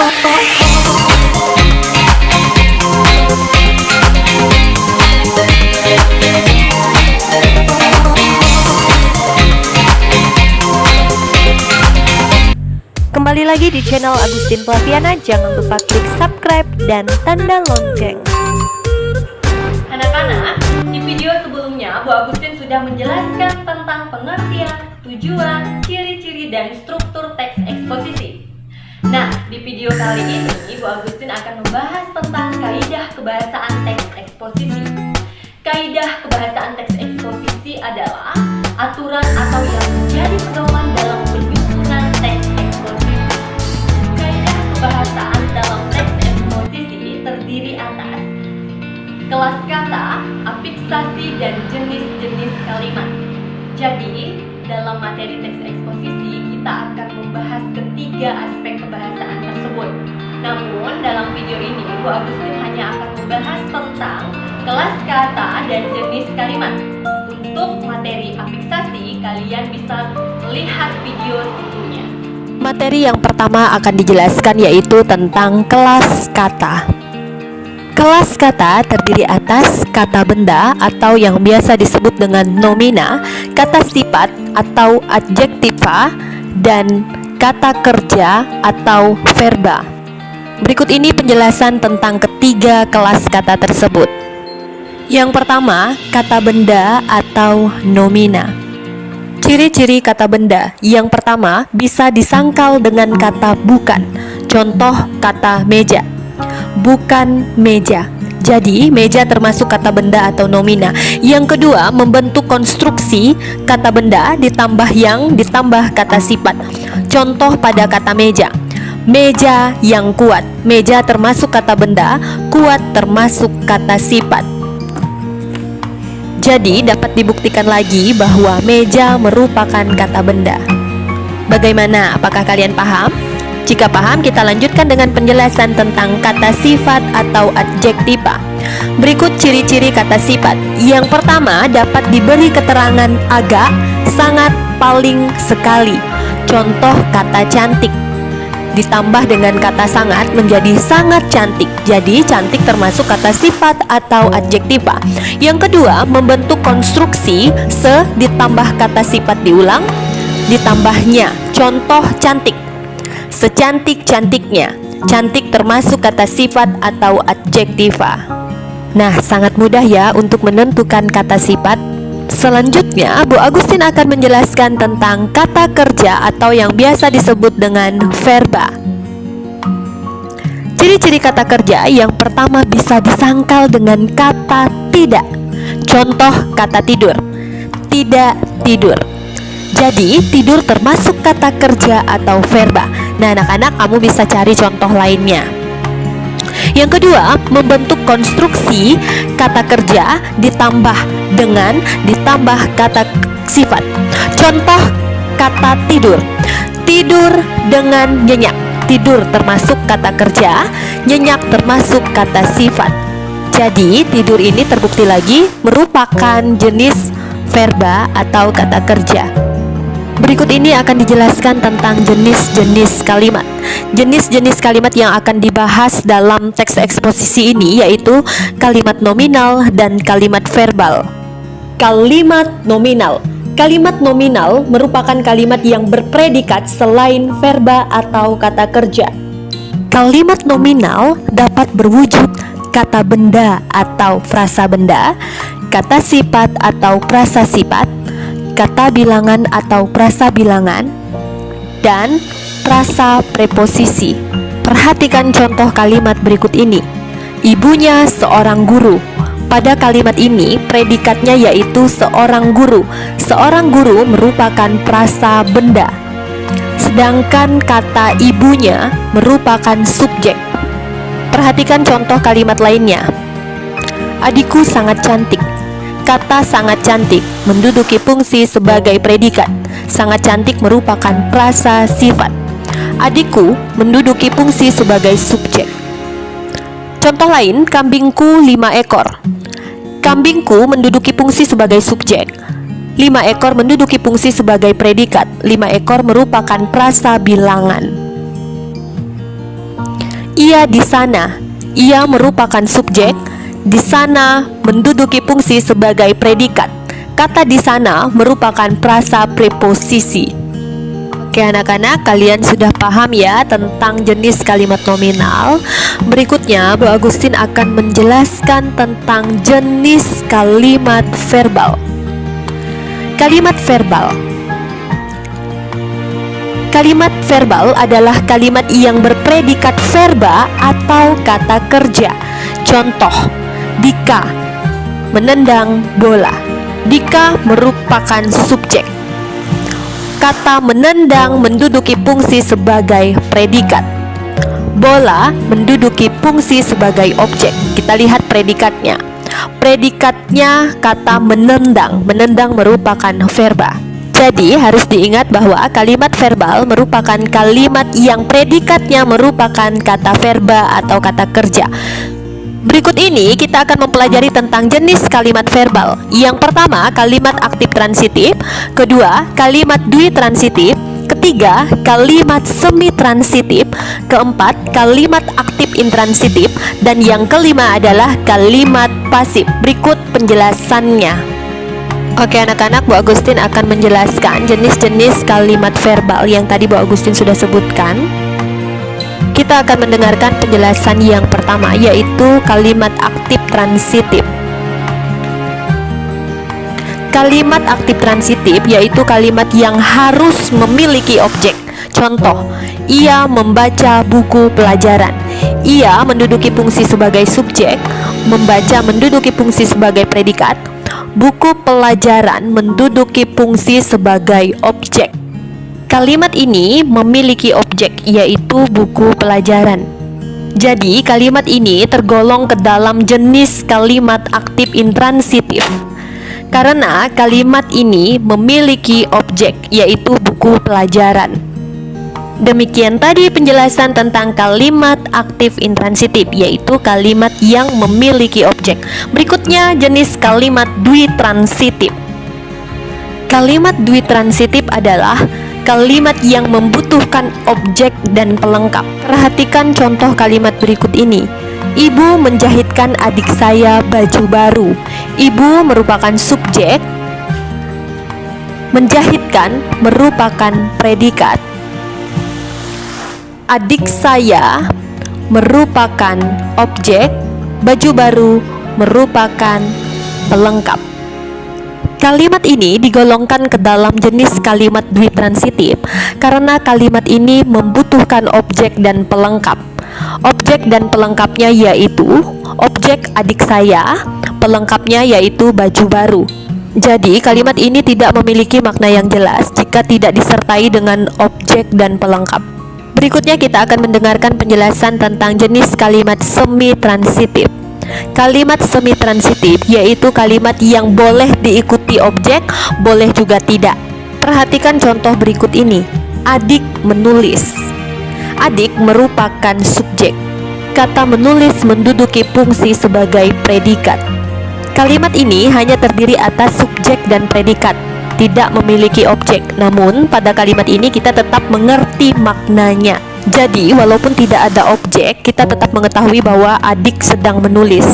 Kembali lagi di channel Agustin Flaviana. Jangan lupa klik subscribe dan tanda lonceng. Anak-anak, di video sebelumnya Bu Agustin sudah menjelaskan tentang pengertian, tujuan, ciri-ciri, dan struktur teks eksposisi. Nah, di video kali ini Bu Agustin akan membahas tentang kaidah kebahasaan teks eksposisi. Kaidah kebahasaan teks eksposisi adalah aturan atau yang menjadi pedoman dalam penyusunan teks eksposisi. Kaidah kebahasaan dalam teks eksposisi terdiri atas kelas kata, afiksasi, dan jenis-jenis kalimat. Jadi, dalam materi teks eksposisi kita akan membahas ketiga aspek kebahasaan tersebut. Namun, dalam video ini Bu Agustin hanya akan membahas tentang kelas kata dan jenis kalimat. Untuk materi afiksasi, kalian bisa melihat video sebelumnya. Materi yang pertama akan dijelaskan yaitu tentang kelas kata. Kelas kata terdiri atas kata benda atau yang biasa disebut dengan nomina, kata sifat atau adjektiva, dan kata kerja atau verba. Berikut ini penjelasan tentang ketiga kelas kata tersebut. Yang pertama, kata benda atau nomina. Ciri-ciri kata benda. Yang pertama, bisa disangkal dengan kata bukan. Contoh kata meja. Bukan meja. Jadi, meja termasuk kata benda atau nomina. Yang kedua, membentuk konstruksi kata benda ditambah yang ditambah kata sifat. Contoh pada kata meja. Meja yang kuat. Meja termasuk kata benda, kuat termasuk kata sifat. Jadi, dapat dibuktikan lagi bahwa meja merupakan kata benda. Bagaimana? Apakah kalian paham? Jika paham, kita lanjutkan dengan penjelasan tentang kata sifat atau adjektiva. Berikut ciri-ciri kata sifat. Yang pertama, dapat diberi keterangan agak, sangat, paling, sekali. Contoh kata cantik ditambah dengan kata sangat menjadi sangat cantik. Jadi cantik termasuk kata sifat atau adjektiva. Yang kedua, membentuk konstruksi se ditambah kata sifat diulang ditambahnya. Contoh cantik. Secantik-cantiknya. Cantik termasuk kata sifat atau adjektiva. Nah, sangat mudah ya untuk menentukan kata sifat. Selanjutnya, Bu Agustin akan menjelaskan tentang kata kerja atau yang biasa disebut dengan verba. Ciri-ciri kata kerja yang pertama bisa disangkal dengan kata tidak. Contoh kata tidur. Tidak tidur. Jadi, tidur termasuk kata kerja atau verba. Nah, anak-anak, kamu bisa cari contoh lainnya. Yang kedua, membentuk konstruksi kata kerja ditambah kata sifat. Contoh kata tidur. Tidur dengan nyenyak. Tidur termasuk kata kerja, nyenyak termasuk kata sifat. Jadi, tidur ini terbukti lagi merupakan jenis verba atau kata kerja. Berikut ini akan dijelaskan tentang jenis-jenis kalimat. Jenis-jenis kalimat yang akan dibahas dalam teks eksposisi ini yaitu kalimat nominal dan kalimat verbal. Kalimat nominal. Kalimat nominal merupakan kalimat yang berpredikat selain verba atau kata kerja. Kalimat nominal dapat berwujud kata benda atau frasa benda, kata sifat atau prasa sifat, kata bilangan atau prasa bilangan, dan prasa preposisi. Perhatikan contoh kalimat berikut ini. Ibunya seorang guru. Pada kalimat ini predikatnya yaitu seorang guru. Seorang guru merupakan prasa benda. Sedangkan kata ibunya merupakan subjek. Perhatikan contoh kalimat lainnya. Adikku sangat cantik. Kata sangat cantik menduduki fungsi sebagai predikat. Sangat cantik merupakan prasa sifat. Adikku menduduki fungsi sebagai subjek. Contoh lain, kambingku 5 ekor. Kambingku menduduki fungsi sebagai subjek. 5 ekor menduduki fungsi sebagai predikat. 5 ekor merupakan prasa bilangan. Ia di sana. Ia merupakan subjek. Di sana menduduki fungsi sebagai predikat. Kata di sana merupakan prasa preposisi. Oke anak-anak, kalian sudah paham ya tentang jenis kalimat nominal. Berikutnya, Bu Agustin akan menjelaskan tentang jenis kalimat verbal. Kalimat verbal. Kalimat verbal adalah kalimat yang berpredikat verba atau kata kerja. Contoh, Dika menendang bola. Dika merupakan subjek. Kata menendang menduduki fungsi sebagai predikat. Bola menduduki fungsi sebagai objek. Kita lihat predikatnya. Predikatnya kata menendang. Menendang merupakan verba. Jadi harus diingat bahwa kalimat verbal merupakan kalimat yang predikatnya merupakan kata verba atau kata kerja. Berikut ini kita akan mempelajari tentang jenis kalimat verbal. Yang pertama, kalimat aktif transitif. Kedua, kalimat dui transitif. Ketiga, kalimat semi transitif. Keempat, kalimat aktif intransitif. Dan yang kelima adalah kalimat pasif. Berikut penjelasannya. Oke anak-anak, Bu Agustin akan menjelaskan jenis-jenis kalimat verbal yang tadi Bu Agustin sudah sebutkan. Kita akan mendengarkan penjelasan yang pertama, yaitu kalimat aktif transitif. Kalimat aktif transitif yaitu kalimat yang harus memiliki objek. Contoh, ia membaca buku pelajaran. Ia menduduki fungsi sebagai subjek. Membaca menduduki fungsi sebagai predikat. Buku pelajaran menduduki fungsi sebagai objek. Kalimat ini memiliki objek, yaitu buku pelajaran. Jadi, kalimat ini tergolong ke dalam jenis kalimat aktif intransitif. Karena kalimat ini memiliki objek, yaitu buku pelajaran. Demikian tadi penjelasan tentang kalimat aktif intransitif, yaitu kalimat yang memiliki objek. Berikutnya, jenis kalimat dui transitif. Kalimat dui transitif adalah kalimat yang membutuhkan objek dan pelengkap. Perhatikan contoh kalimat berikut ini. Ibu menjahitkan adik saya baju baru. Ibu merupakan subjek. Menjahitkan merupakan predikat. Adik saya merupakan objek. Baju baru merupakan pelengkap. Kalimat ini digolongkan ke dalam jenis kalimat dui transitif karena kalimat ini membutuhkan objek dan pelengkap. Objek dan pelengkapnya yaitu objek adik saya, pelengkapnya yaitu baju baru. Jadi kalimat ini tidak memiliki makna yang jelas jika tidak disertai dengan objek dan pelengkap. Berikutnya kita akan mendengarkan penjelasan tentang jenis kalimat semi transitif. Kalimat semi transitif yaitu kalimat yang boleh diikuti objek, boleh juga tidak. Perhatikan contoh berikut ini. Adik menulis. Adik merupakan subjek. Kata menulis menduduki fungsi sebagai predikat. Kalimat ini hanya terdiri atas subjek dan predikat, tidak memiliki objek. Namun pada kalimat ini kita tetap mengerti maknanya. Jadi walaupun tidak ada objek, kita tetap mengetahui bahwa adik sedang menulis.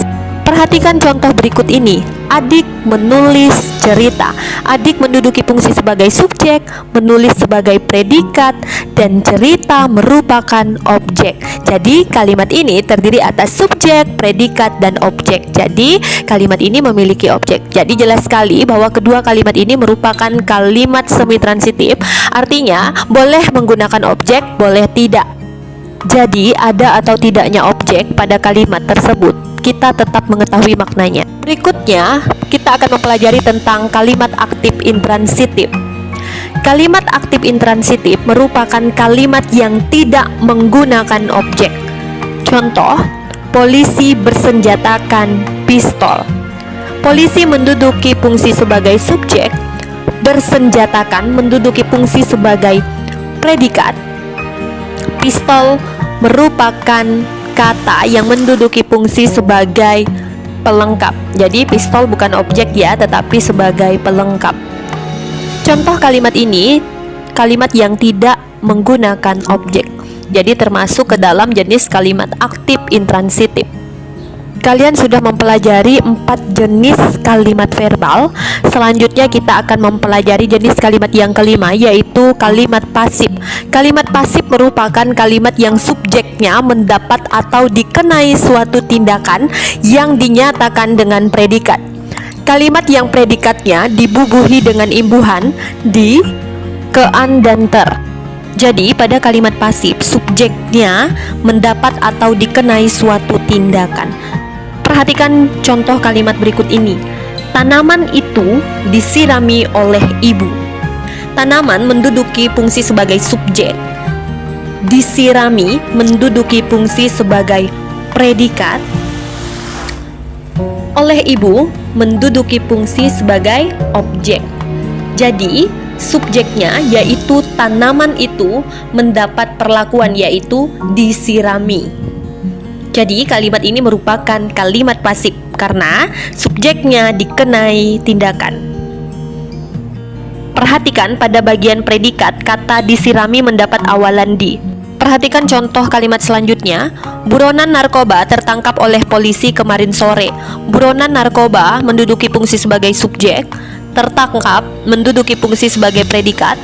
Perhatikan contoh berikut ini. Adik menulis cerita. Adik menduduki fungsi sebagai subjek, menulis sebagai predikat, dan cerita merupakan objek. Jadi kalimat ini terdiri atas subjek, predikat, dan objek. Jadi kalimat ini memiliki objek. Jadi jelas sekali bahwa kedua kalimat ini merupakan kalimat semi transitif. Artinya boleh menggunakan objek, boleh tidak. Jadi ada atau tidaknya objek pada kalimat tersebut, kita tetap mengetahui maknanya. Berikutnya, kita akan mempelajari tentang kalimat aktif intransitif. Kalimat aktif intransitif merupakan kalimat yang tidak menggunakan objek. Contoh, polisi bersenjatakan pistol. Polisi menduduki fungsi sebagai subjek, bersenjatakan menduduki fungsi sebagai predikat. Pistol merupakan kata yang menduduki fungsi sebagai pelengkap. Jadi pistol bukan objek ya, tetapi sebagai pelengkap. Contoh kalimat ini kalimat yang tidak menggunakan objek. Jadi termasuk ke dalam jenis kalimat aktif intransitif. Kalian sudah mempelajari 4 jenis kalimat verbal. Selanjutnya kita akan mempelajari jenis kalimat yang kelima, yaitu kalimat pasif. Kalimat pasif merupakan kalimat yang subjeknya mendapat atau dikenai suatu tindakan yang dinyatakan dengan predikat. Kalimat yang predikatnya dibubuhi dengan imbuhan di, kean, dan ter. Jadi pada kalimat pasif, subjeknya mendapat atau dikenai suatu tindakan. Perhatikan contoh kalimat berikut ini. Tanaman itu disirami oleh ibu. Tanaman menduduki fungsi sebagai subjek. Disirami menduduki fungsi sebagai predikat. Oleh ibu menduduki fungsi sebagai objek. Jadi, subjeknya yaitu tanaman itu mendapat perlakuan yaitu disirami. Jadi kalimat ini merupakan kalimat pasif karena subjeknya dikenai tindakan. Perhatikan pada bagian predikat kata disirami mendapat awalan di. Perhatikan contoh kalimat selanjutnya. Buronan narkoba tertangkap oleh polisi kemarin sore. Buronan narkoba menduduki fungsi sebagai subjek, tertangkap menduduki fungsi sebagai predikat,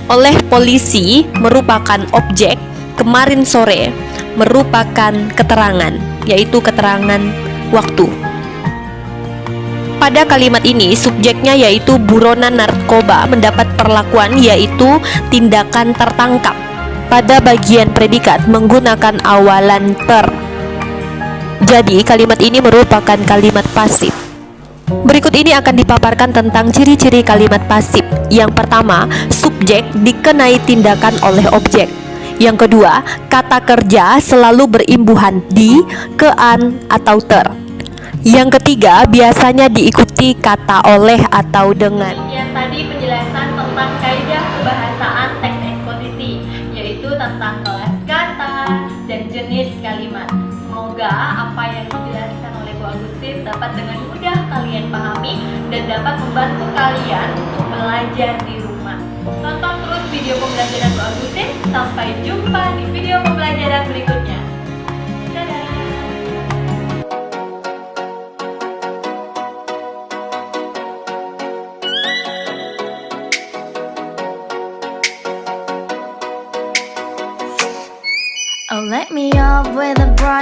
oleh polisi merupakan objek, kemarin sore merupakan keterangan, yaitu keterangan waktu. Pada kalimat ini, subjeknya yaitu buronan narkoba mendapat perlakuan yaitu tindakan tertangkap. Pada bagian predikat menggunakan awalan ter. Jadi, kalimat ini merupakan kalimat pasif. Berikut ini akan dipaparkan tentang ciri-ciri kalimat pasif. Yang pertama, subjek dikenai tindakan oleh objek. Yang kedua, kata kerja selalu berimbuhan di, kean, atau ter. Yang ketiga, biasanya diikuti kata oleh atau dengan. Yang tadi penjelasan tentang kaidah kebahasaan teks eksposisi, yaitu tentang kelas kata dan jenis kalimat. Semoga apa yang dijelaskan oleh Bu Agustin dapat dengan mudah kalian pahami dan dapat membantu kalian untuk belajar di rumah. Tonton terus video pembelajaran Bu Agustin. Sampai jumpa di video pembelajaran berikutnya. Dadah. Oh, let me up with a bright